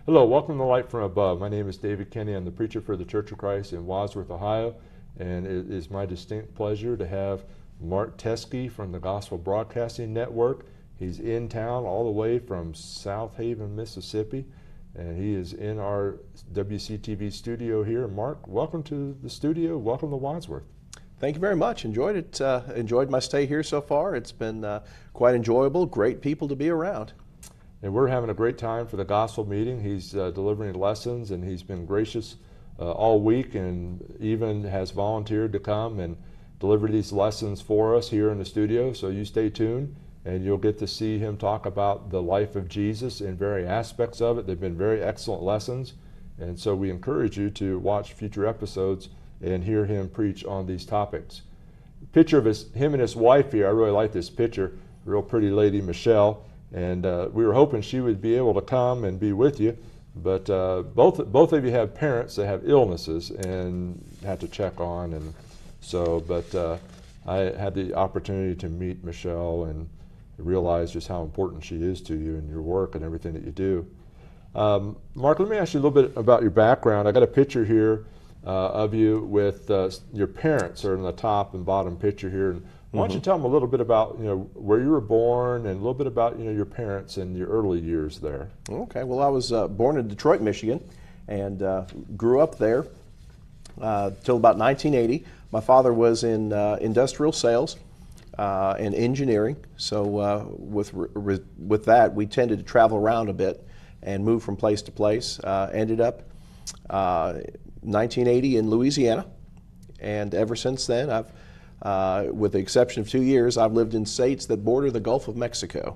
Hello, welcome to Light from Above. My name is David Kenney. I'm the preacher for the Church of Christ in Wadsworth, Ohio, and it is my distinct pleasure to have Mark Teske from the Gospel Broadcasting Network. He's in town all the way from South Haven, Mississippi, and he is in our WCTV studio here. Mark, welcome to the studio. Welcome to Wadsworth. Thank you very much. Enjoyed it. Enjoyed my stay here so far. It's been quite enjoyable. Great people to be around. And we're having a great time for the gospel meeting. He's delivering lessons, and he's been gracious all week, and even has volunteered to come and deliver these lessons for us here in the studio. So you stay tuned, and you'll get to see him talk about the life of Jesus in various aspects of it. They've been very excellent lessons, and so we encourage you to watch future episodes and hear him preach on these topics. Picture of him and his wife here. I really like this picture. Real pretty lady, Michelle. And we were hoping she would be able to come and be with you, but both of you have parents that have illnesses and had to check on, and so. But I had the opportunity to meet Michelle and realize just how important she is to you and your work and everything that you do. Mark, let me ask you a little bit about your background. I got a picture here of you with your parents are in the top and bottom picture here. And why don't you tell them a little bit about where you were born and a little bit about your parents and your early years there. Okay. Well, I was born in Detroit, Michigan, and grew up there till about 1980. My father was in industrial sales and engineering. So with that, we tended to travel around a bit and move from place to place. Ended up 1980 in Louisiana, and ever since then, I've with the exception of 2 years, I've lived in states that border the Gulf of Mexico.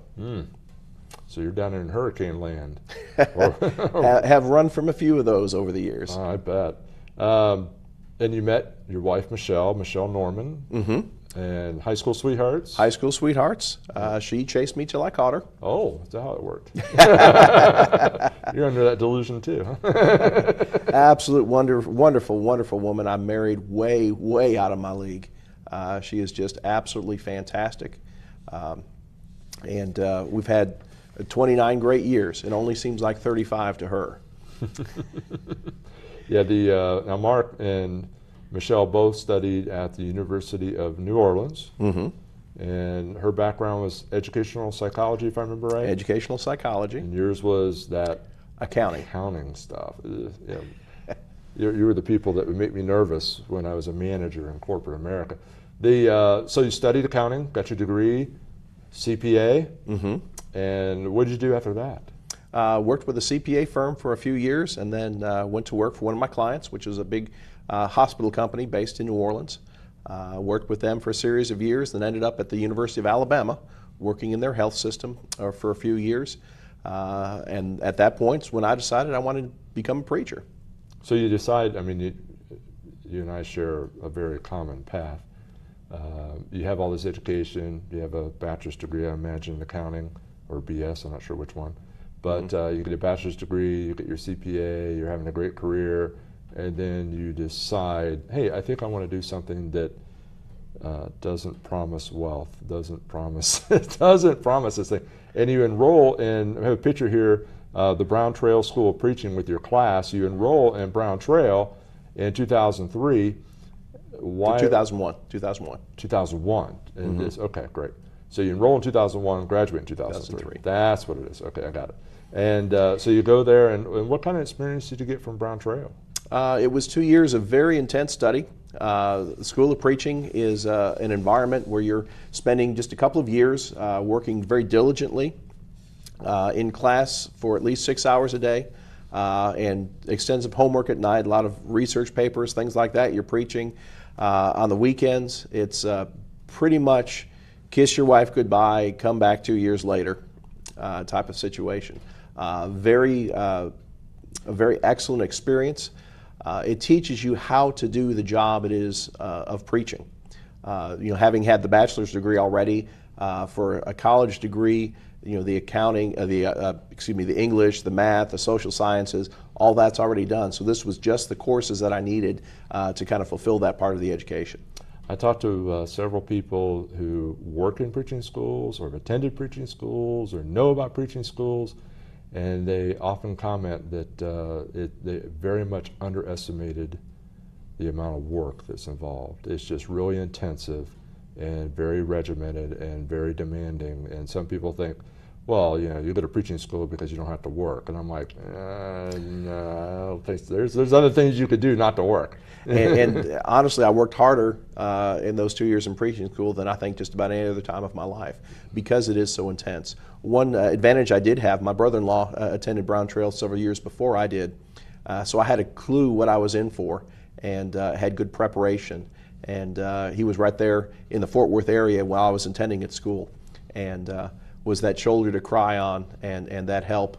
So you're down in hurricane land. Have run from a few of those over the years. Oh, I bet. And you met your wife, Michelle Norman, and high school sweethearts? High school sweethearts. She chased me till I caught her. Oh, is that how it worked? You're under that delusion too, huh? Absolute wonderful woman. I'm married way out of my league. She is just absolutely fantastic. And we've had 29 great years. It only seems like 35 to her. Yeah, now Mark and Michelle both studied at the University of New Orleans. And her background was educational psychology, if I remember right? Educational psychology. And yours was that accounting stuff. Yeah. You were the people that would make me nervous when I was a manager in corporate America. So you studied accounting, got your degree, CPA, and what did you do after that? Worked with a CPA firm for a few years, and then went to work for one of my clients, which is a big hospital company based in New Orleans. Worked with them for a series of years, then ended up at the University of Alabama, working in their health system for a few years. And at that point, when I decided I wanted to become a preacher. So you decide, I mean, you and I share a very common path. You have all this education, you have a bachelor's degree, I imagine, in accounting, or BS, I'm not sure which one. But you get a bachelor's degree, you get your CPA, you're having a great career, and then you decide, hey, I think I want to do something that doesn't promise wealth, doesn't promise this thing. And you enroll in, I have a picture here, the Brown Trail School of Preaching with your class. You enroll in Brown Trail in 2003. Why? 2001. 2001. And okay, great. So you enroll in 2001, graduate in 2003. That's what it is. Okay, I got it. And so you go there, and what kind of experience did you get from Brown Trail? It was 2 years of very intense study. The School of Preaching is an environment where you're spending just a couple of years working very diligently in class for at least 6 hours a day, and extensive homework at night, a lot of research papers, things like that. You're preaching on the weekends. It's pretty much kiss your wife goodbye, come back 2 years later type of situation. A very excellent experience. It teaches you how to do the job it is of preaching. Having had the bachelor's degree already, for a college degree, the accounting, the English, the math, the social sciences, all that's already done. So this was just the courses that I needed to kind of fulfill that part of the education. I talked to several people who work in preaching schools or have attended preaching schools or know about preaching schools, and they often comment that they very much underestimated the amount of work that's involved. It's just really intensive and very regimented and very demanding. And some people think, well, you know, you go to preaching school because you don't have to work. And I'm like, no, I don't think so. There's other things you could do not to work. and honestly, I worked harder in those 2 years in preaching school than I think just about any other time of my life, because it is so intense. One advantage I did have, my brother-in-law attended Brown Trail several years before I did, so I had a clue what I was in for, and had good preparation. And he was right there in the Fort Worth area while I was attending at school, and was that shoulder to cry on, and that help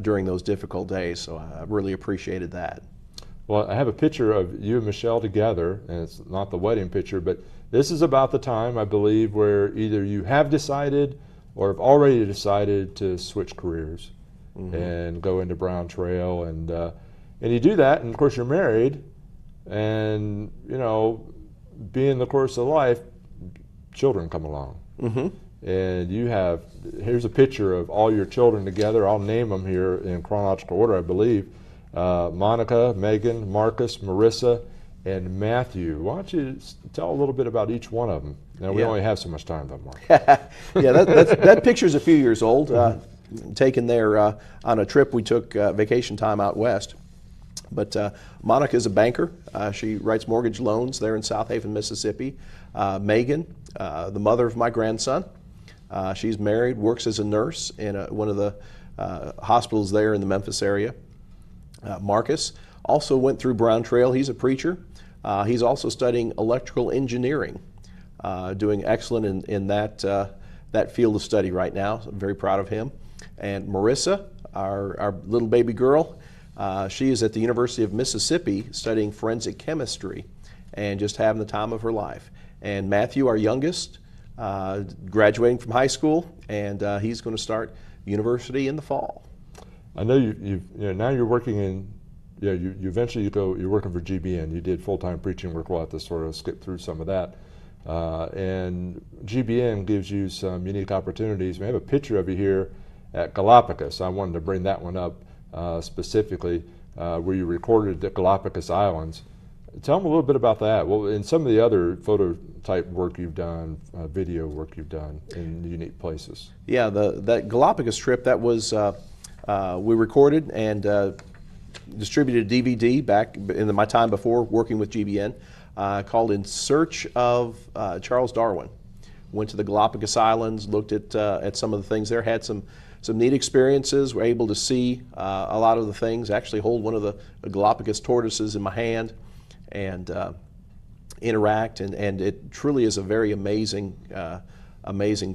during those difficult days. So I really appreciated that. Well, I have a picture of you and Michelle together, and it's not the wedding picture, but this is about the time, I believe, where either you have decided or have already decided to switch careers and go into Brown Trail, and you do that, and of course you're married, and you know, being the course of life, children come along. And you have, here's a picture of all your children together. I'll name them here in chronological order, I believe. Monica, Megan, Marcus, Marissa, and Matthew. Why don't you tell a little bit about each one of them? Now, we only have so much time, though, Mark. Yeah, that picture's a few years old, taken there on a trip we took, vacation time out west. But Monica's a banker. She writes mortgage loans there in South Haven, Mississippi. Megan, the mother of my grandson. She's married, works as a nurse in one of the hospitals there in the Memphis area. Marcus also went through Brown Trail. He's a preacher. He's also studying electrical engineering, doing excellent in that field of study right now. So I'm very proud of him. And Marissa, our little baby girl, she is at the University of Mississippi studying forensic chemistry and just having the time of her life. And Matthew, our youngest, graduating from high school, and he's going to start university in the fall. I know you now you're working in, you eventually you're working for GBN. You did full-time preaching work. We'll have to sort of skip through some of that. And GBN gives you some unique opportunities. We have a picture of you here at Galapagos. I wanted to bring that one up specifically, where you recorded at the Galapagos Islands. Tell them a little bit about that. Well, and some of the other photo type work you've done, video work you've done in unique places. Yeah, that Galapagos trip, that was, we recorded and distributed a DVD back in my time before working with GBN, called In Search of Charles Darwin. Went to the Galapagos Islands, looked at some of the things there, had some neat experiences, were able to see a lot of the things, actually hold one of the Galapagos tortoises in my hand, and interact, and it truly is a very amazing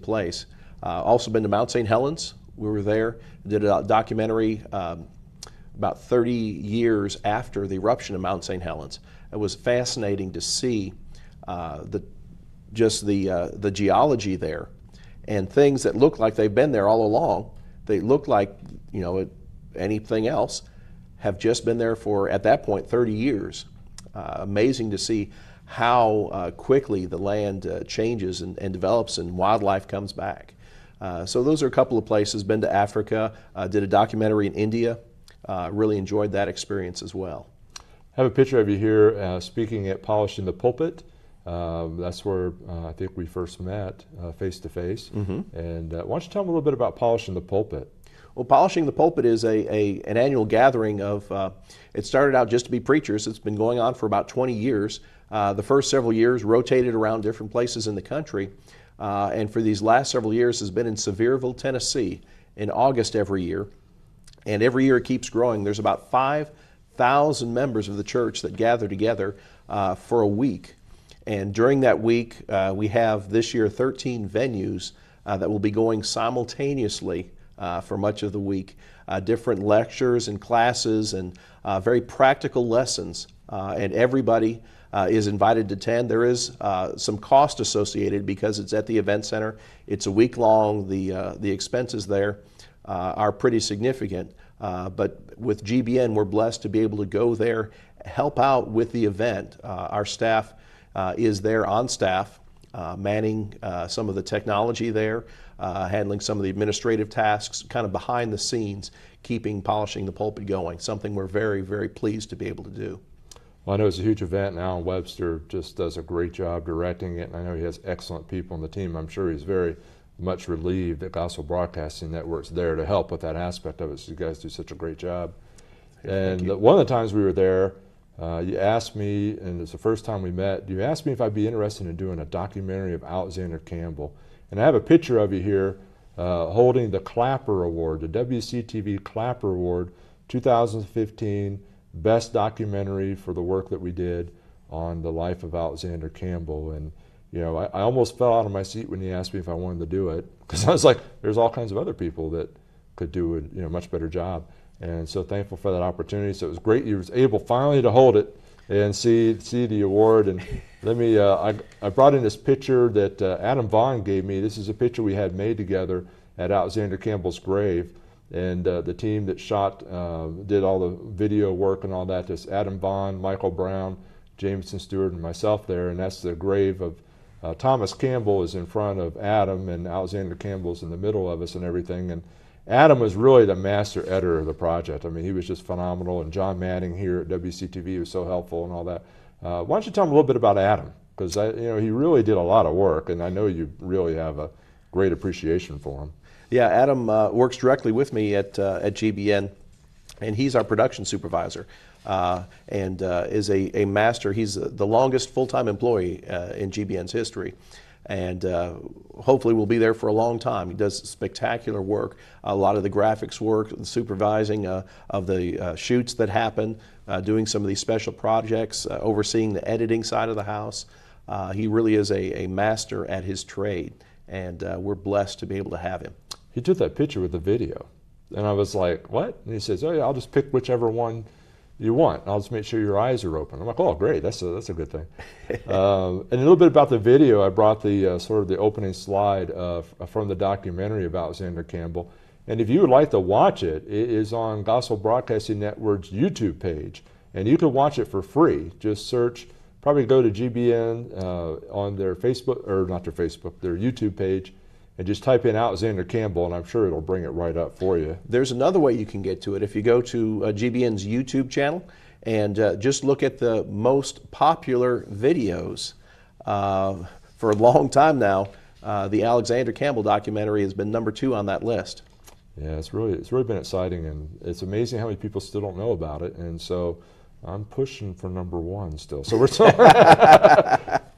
place. Also been to Mount St. Helens. We were there, did a documentary about 30 years after the eruption of Mount St. Helens. It was fascinating to see the geology there, and things that look like they've been there all along. They look like, you know, anything else, have just been there for, at that point, 30 years. Amazing to see how quickly the land changes and develops, and wildlife comes back. So those are a couple of places. Been to Africa, did a documentary in India. Really enjoyed that experience as well. I have a picture of you here speaking at Polishing the Pulpit. That's where I think we first met face to face. And why don't you tell them a little bit about Polishing the Pulpit? Well, Polishing the Pulpit is an annual gathering of, it started out just to be preachers. It's been going on for about 20 years. The first several years rotated around different places in the country. And for these last several years has been in Sevierville, Tennessee, in August every year. And every year it keeps growing. There's about 5,000 members of the church that gather together for a week. And during that week, we have this year 13 venues that will be going simultaneously for much of the week. Different lectures and classes and very practical lessons. And everybody is invited to attend. There is some cost associated because it's at the event center. It's a week long. The expenses there are pretty significant. But with GBN, we're blessed to be able to go there, help out with the event. Our staff is there on staff manning some of the technology there, handling some of the administrative tasks, kind of behind the scenes, polishing the pulpit going, something we're very, very pleased to be able to do. Well, I know it's a huge event, and Alan Webster just does a great job directing it, and I know he has excellent people on the team. I'm sure he's very much relieved that Gospel Broadcasting Network's there to help with that aspect of it, so you guys do such a great job. And one of the times we were there, you asked me, and it's the first time we met, you asked me if I'd be interested in doing a documentary of Alexander Campbell. And I have a picture of you here holding the Clapper Award, the WCTV Clapper Award 2015 Best Documentary for the work that we did on the life of Alexander Campbell. And you know, I almost fell out of my seat when he asked me if I wanted to do it, because I was like, there's all kinds of other people that could do a much better job. And so thankful for that opportunity. So it was great you was able finally to hold it and see the award. And let me, I brought in this picture that Adam Vaughn gave me. This is a picture we had made together at Alexander Campbell's grave. And the team that shot, did all the video work and all that, this Adam Vaughn, Michael Brown, Jameson Stewart, and myself there. And that's the grave of Thomas Campbell is in front of Adam, and Alexander Campbell's in the middle of us and everything. And Adam was really the master editor of the project. I mean, he was just phenomenal, and John Manning here at WCTV was so helpful and all that. Why don't you tell him a little bit about Adam? Because he really did a lot of work, and I know you really have a great appreciation for him. Yeah, Adam works directly with me at GBN, and he's our production supervisor, and is a master. He's the longest full-time employee in GBN's history, and hopefully will be there for a long time. He does spectacular work, a lot of the graphics work, the supervising of the shoots that happen, doing some of these special projects, overseeing the editing side of the house. He really is a master at his trade, and we're blessed to be able to have him. He took that picture with the video, and I was like, what? And he says, oh yeah, I'll just pick whichever one you want. I'll just make sure your eyes are open. I'm like, oh great, that's a good thing. And a little bit about the video, I brought the sort of the opening slide from the documentary of Alexander Campbell. And if you would like to watch it, it is on Gospel Broadcasting Network's YouTube page, and you can watch it for free. Just search, probably go to GBN on their Facebook, or not their Facebook, their YouTube page, and just type in Alexander Campbell, and I'm sure it'll bring it right up for you. There's another way you can get to it. If you go to GBN's YouTube channel and just look at the most popular videos for a long time now, the Alexander Campbell documentary has been #2 on that list. Yeah, it's really been exciting, and it's amazing how many people still don't know about it. And so I'm pushing for #1 still. So we're still.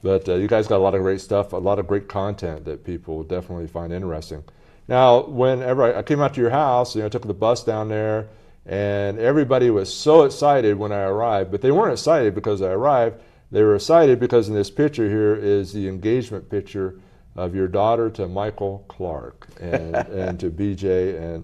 But you guys got a lot of great stuff, a lot of great content that people will definitely find interesting. Now, whenever I came out to your house, I took the bus down there, and everybody was so excited when I arrived. But they weren't excited because I arrived. They were excited because in this picture here is the engagement picture of your daughter to Michael Clark and to BJ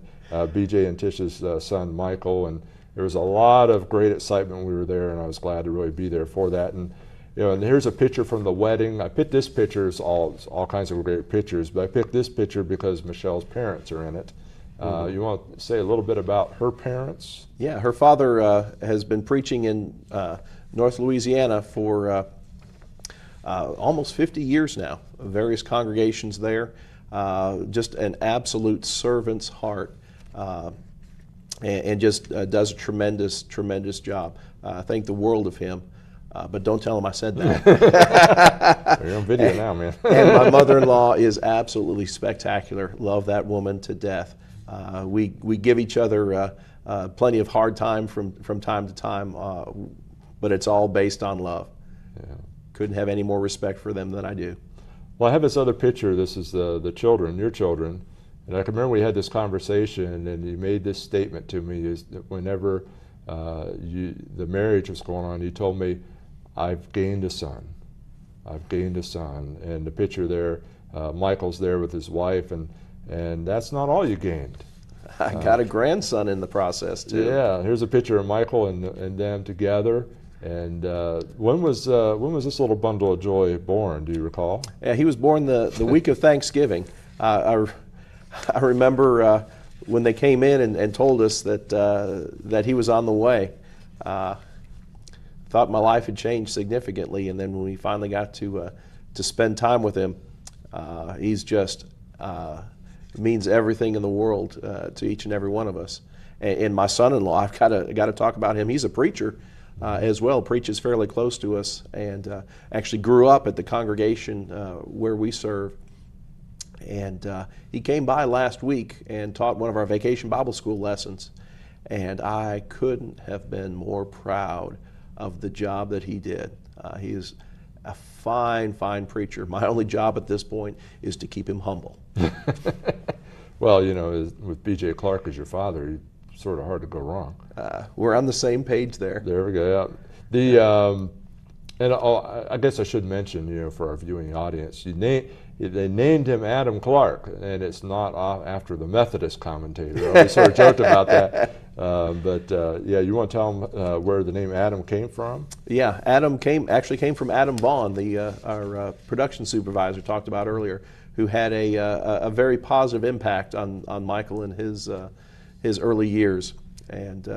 and Tish's son Michael. And there was a lot of great excitement when we were there, and I was glad to really be there for that. And and here's a picture from the wedding. I picked this picture, it's all kinds of great pictures, but I picked this picture because Michelle's parents are in it. You want to say a little bit about her parents? Yeah, her father has been preaching in North Louisiana for almost 50 years now, various congregations there. Just an absolute servant's heart, and just does a tremendous, tremendous job. I think the world of him. But don't tell him I said that. You're on video now, man. And my mother-in-law is absolutely spectacular. Love that woman to death. We give each other plenty of hard time from time to time, but it's all based on love. Yeah. Couldn't have any more respect for them than I do. Well, I have this other picture. This is the children, your children. And I can remember we had this conversation, and you made this statement to me is that whenever the marriage was going on, you told me, I've gained a son. I've gained a son. And the picture there, Michael's there with his wife, and that's not all you gained. I got a grandson in the process too. Yeah, here's a picture of Michael and them together. And when was this little bundle of joy born? Do you recall? Yeah, he was born the week of Thanksgiving. I remember when they came in and told us that he was on the way. Thought my life had changed significantly, and then when we finally got to to spend time with him. He's just means everything in the world to each and every one of us. And my son-in-law, I've got to talk about him. He's a preacher as well, preaches fairly close to us, and actually grew up at the congregation where we serve. And he came by last week and taught one of our vacation Bible school lessons. And I couldn't have been more proud of the job that he did. He is a fine, fine preacher. My only job at this point is to keep him humble. Well, you know, with B.J. Clark as your father, it's sort of hard to go wrong. We're on the same page there. There we go. Yeah. And I guess I should mention, you know, for our viewing audience, they named him Adam Clark, and it's not after the Methodist commentator. We sort of joked about that. Yeah, you want to tell them where the name Adam came from? Yeah, Adam actually came from Adam Vaughn, our production supervisor talked about earlier, who had a very positive impact on Michael in his early years, and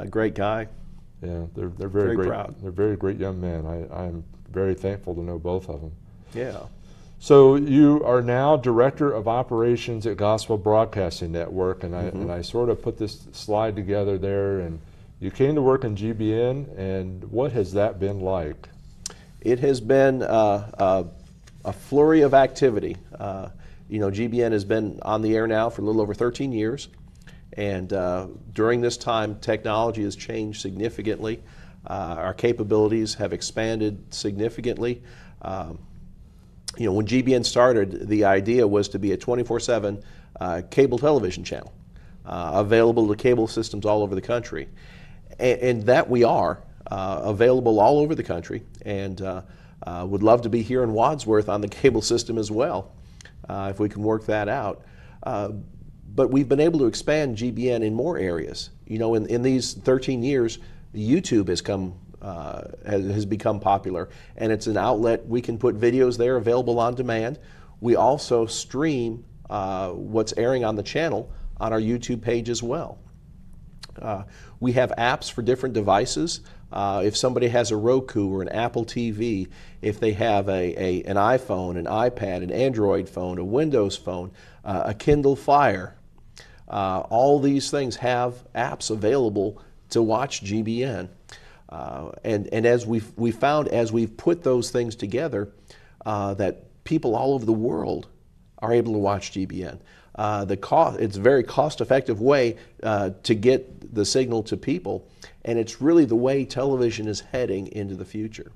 great guy. Yeah, they're very great. Proud. They're very great young men. I'm very thankful to know both of them. Yeah. So you are now Director of Operations at Gospel Broadcasting Network, and I sort of put this slide together there, and you came to work in GBN, and what has that been like? It has been a flurry of activity. You know, GBN has been on the air now for a little over 13 years. And during this time, technology has changed significantly. Our capabilities have expanded significantly. You know, when GBN started, the idea was to be a 24/7 cable television channel, available to cable systems all over the country. And that we are, available all over the country, and would love to be here in Wadsworth on the cable system as well, if we can work that out. But we've been able to expand GBN in more areas. You know, in these 13 years, YouTube has become popular, and it's an outlet. We can put videos there available on demand. We also stream what's airing on the channel on our YouTube page as well. We have apps for different devices. If somebody has a Roku or an Apple TV, if they have an iPhone, an iPad, an Android phone, a Windows phone, a Kindle Fire, all these things have apps available to watch GBN. And as we found, as we've put those things together, that people all over the world are able to watch GBN. It's a very cost-effective way to get the signal to people, and it's really the way television is heading into the future.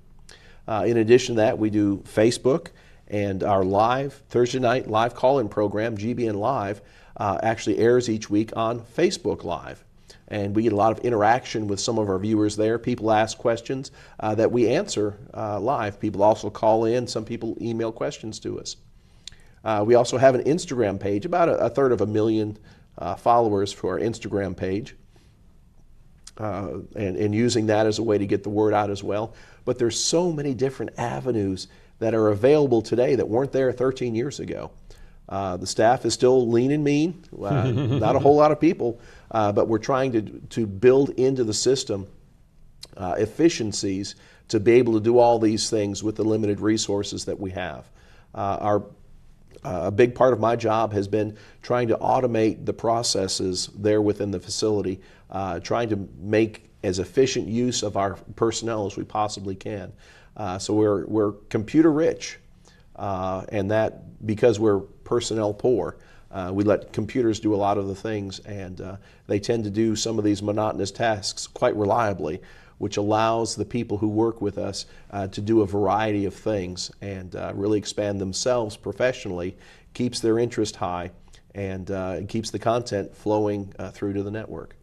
In addition to that, we do Facebook, and our Thursday night live call-in program, GBN Live, actually airs each week on Facebook Live. And we get a lot of interaction with some of our viewers there. People ask questions that we answer live. People also call in. Some people email questions to us. We also have an Instagram page, about a third of a million followers for our Instagram page, and using that as a way to get the word out as well. But there's so many different avenues that are available today that weren't there 13 years ago. The staff is still lean and mean, not a whole lot of people, but we're trying to build into the system efficiencies to be able to do all these things with the limited resources that we have. A big part of my job has been trying to automate the processes there within the facility, trying to make as efficient use of our personnel as we possibly can. So we're computer rich, and that because we're personnel poor. We let computers do a lot of the things, and they tend to do some of these monotonous tasks quite reliably, which allows the people who work with us to do a variety of things and really expand themselves professionally, keeps their interest high, and keeps the content flowing through to the network.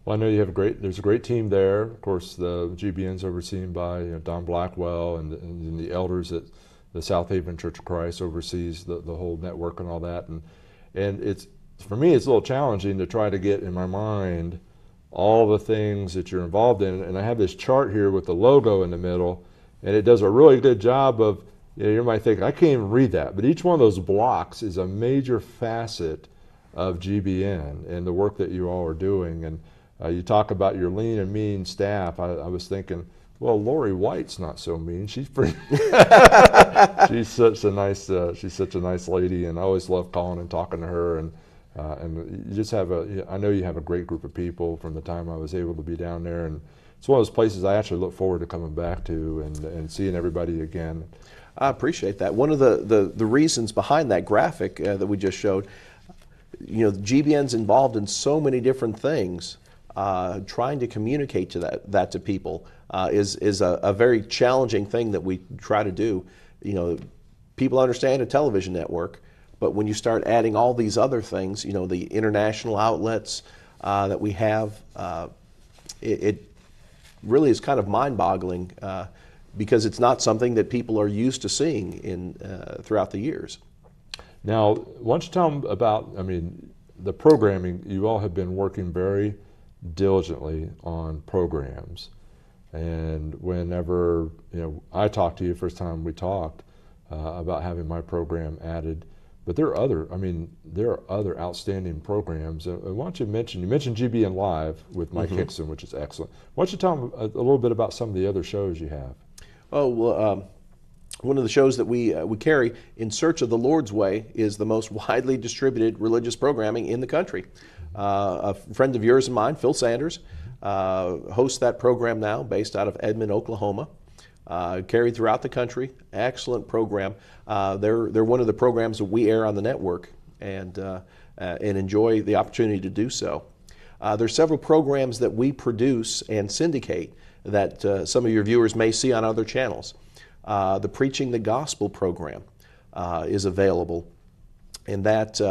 Well, I know you have there's a great team there. Of course, the GBN's overseen by Don Blackwell, and the elders at the South Haven Church of Christ oversees the whole network and all that. And it's, for me, it's a little challenging to try to get in my mind all the things that you're involved in. And I have this chart here with the logo in the middle, and it does a really good job of, you might think, I can't even read that, but each one of those blocks is a major facet of GBN and the work that you all are doing. And you talk about your lean and mean staff. I was thinking, Well, Lori White's not so mean. She's pretty. She's such a nice lady, and I always love calling and talking to her. And you just have I know you have a great group of people from the time I was able to be down there, and it's one of those places I actually look forward to coming back to and seeing everybody again. I appreciate that. One of the reasons behind that graphic that we just showed, GBN's involved in so many different things. Trying to communicate that to people is a very challenging thing that we try to do. People understand a television network, but when you start adding all these other things, the international outlets that we have, it really is kind of mind-boggling because it's not something that people are used to seeing throughout the years. Now, why don't you tell them about, the programming. You all have been working very diligently on programs, and whenever I talked to you first time we talked about having my program added, but there are other outstanding programs. Why don't you mentioned GBN Live with Mike Hickson, which is excellent. Why don't you tell them a little bit about some of the other shows you have? Oh, well, one of the shows that we carry, In Search of the Lord's Way, is the most widely distributed religious programming in the country. A friend of yours and mine, Phil Sanders, hosts that program now, based out of Edmond, Oklahoma. Carried throughout the country. Excellent program. They're one of the programs that we air on the network, and enjoy the opportunity to do so. There's several programs that we produce and syndicate that some of your viewers may see on other channels. The Preaching the Gospel program is available, and that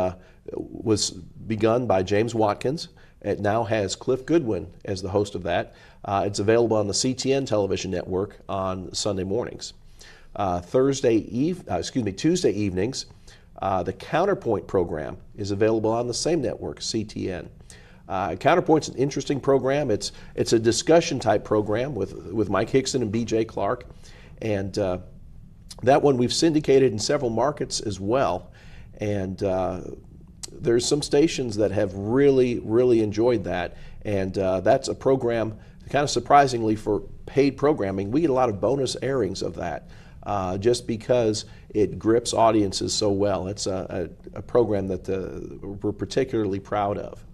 was begun by James Watkins. It now has Cliff Goodwin as the host of that. It's available on the CTN television network on Sunday mornings. Tuesday evenings, the Counterpoint program is available on the same network, CTN. Counterpoint's an interesting program. It's a discussion type program with Mike Hickson and B.J. Clark, and that one we've syndicated in several markets as well. And there's some stations that have really enjoyed that, and that's a program, kind of surprisingly for paid programming, we get a lot of bonus airings of that just because it grips audiences so well. It's a program that we're particularly proud of.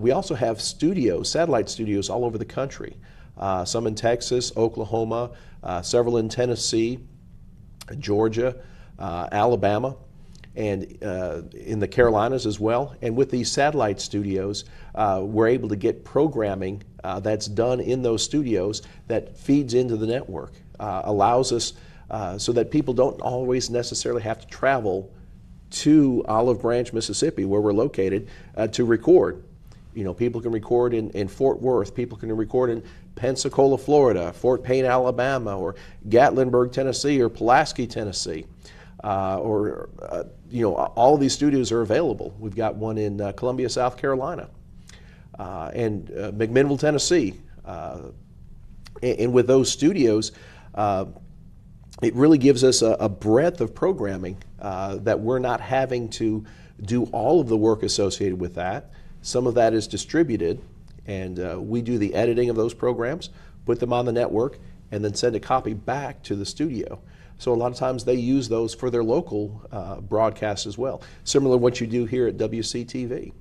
We also have satellite studios all over the country, some in Texas, Oklahoma, several in Tennessee, Georgia, Alabama, and in the Carolinas as well. And with these satellite studios, we're able to get programming that's done in those studios that feeds into the network, allows us so that people don't always necessarily have to travel to Olive Branch, Mississippi, where we're located, to record. People can record in Fort Worth, people can record in Pensacola, Florida, Fort Payne, Alabama, or Gatlinburg, Tennessee, or Pulaski, Tennessee. All of these studios are available. We've got one in Columbia, South Carolina, and McMinnville, Tennessee. And with those studios, it really gives us a breadth of programming that we're not having to do all of the work associated with that. Some of that is distributed, and we do the editing of those programs, put them on the network, and then send a copy back to the studio. So a lot of times they use those for their local broadcasts as well, similar to what you do here at WCTV.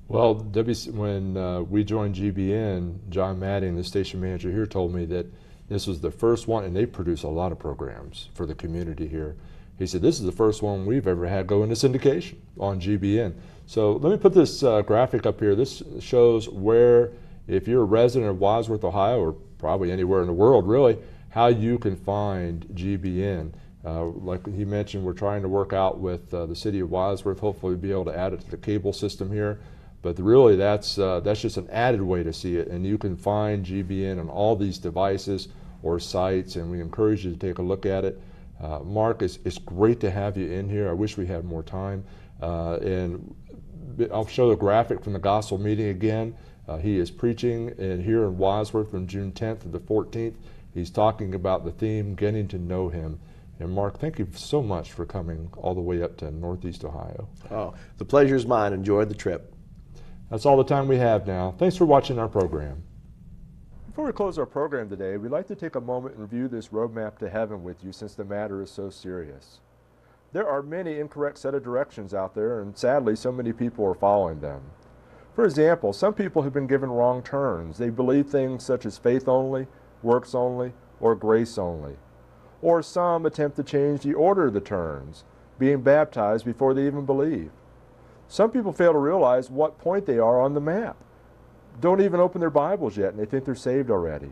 Well, when we joined GBN, John Madding, the station manager here, told me that this was the first one, and they produce a lot of programs for the community here. He said, this is the first one we've ever had go into syndication on GBN. So let me put this graphic up here. This shows where, if you're a resident of Wadsworth, Ohio, or probably anywhere in the world really, how you can find GBN. Like he mentioned, we're trying to work out with the city of Wadsworth, hopefully be able to add it to the cable system here. But really that's just an added way to see it, and you can find GBN on all these devices or sites, and we encourage you to take a look at it. Mark, it's great to have you in here. I wish we had more time. And I'll show the graphic from the gospel meeting again. He is preaching here in Wadsworth from June 10th to the 14th. He's talking about the theme, getting to know him. And Mark, thank you so much for coming all the way up to Northeast Ohio. Oh, the pleasure is mine. Enjoyed the trip. That's all the time we have now. Thanks for watching our program. Before we close our program today, we'd like to take a moment and review this roadmap to heaven with you since the matter is so serious. There are many incorrect set of directions out there, and sadly so many people are following them. For example, some people have been given wrong turns. They believe things such as faith only, works only, or grace only. Or some attempt to change the order of the turns, being baptized before they even believe. Some people fail to realize what point they are on the map. Don't even open their Bibles yet, and they think they're saved already.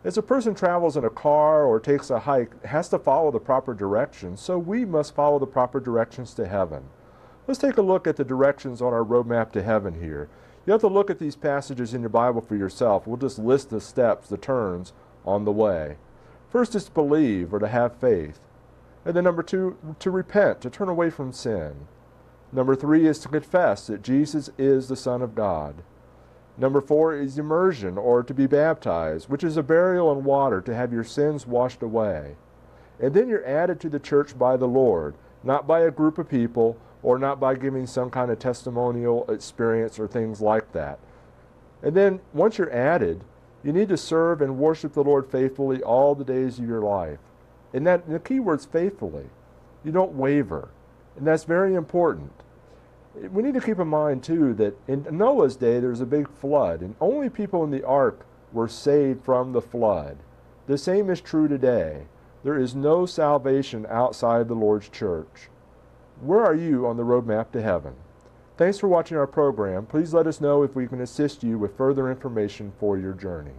As a person travels in a car or takes a hike, it has to follow the proper directions, so we must follow the proper directions to heaven. Let's take a look at the directions on our roadmap to heaven here. You have to look at these passages in your Bible for yourself. We'll just list the steps, the turns on the way. First is to believe or to have faith. And then number 2, to repent, to turn away from sin. Number 3 is to confess that Jesus is the Son of God. Number 4 is immersion, or to be baptized, which is a burial in water to have your sins washed away. And then you're added to the church by the Lord, not by a group of people, or not by giving some kind of testimonial experience or things like that. And then once you're added, you need to serve and worship the Lord faithfully all the days of your life. And the key word's faithfully. You don't waver. And that's very important. We need to keep in mind, too, that in Noah's day there was a big flood, and only people in the ark were saved from the flood. The same is true today. There is no salvation outside the Lord's church. Where are you on the roadmap to heaven? Thanks for watching our program. Please let us know if we can assist you with further information for your journey.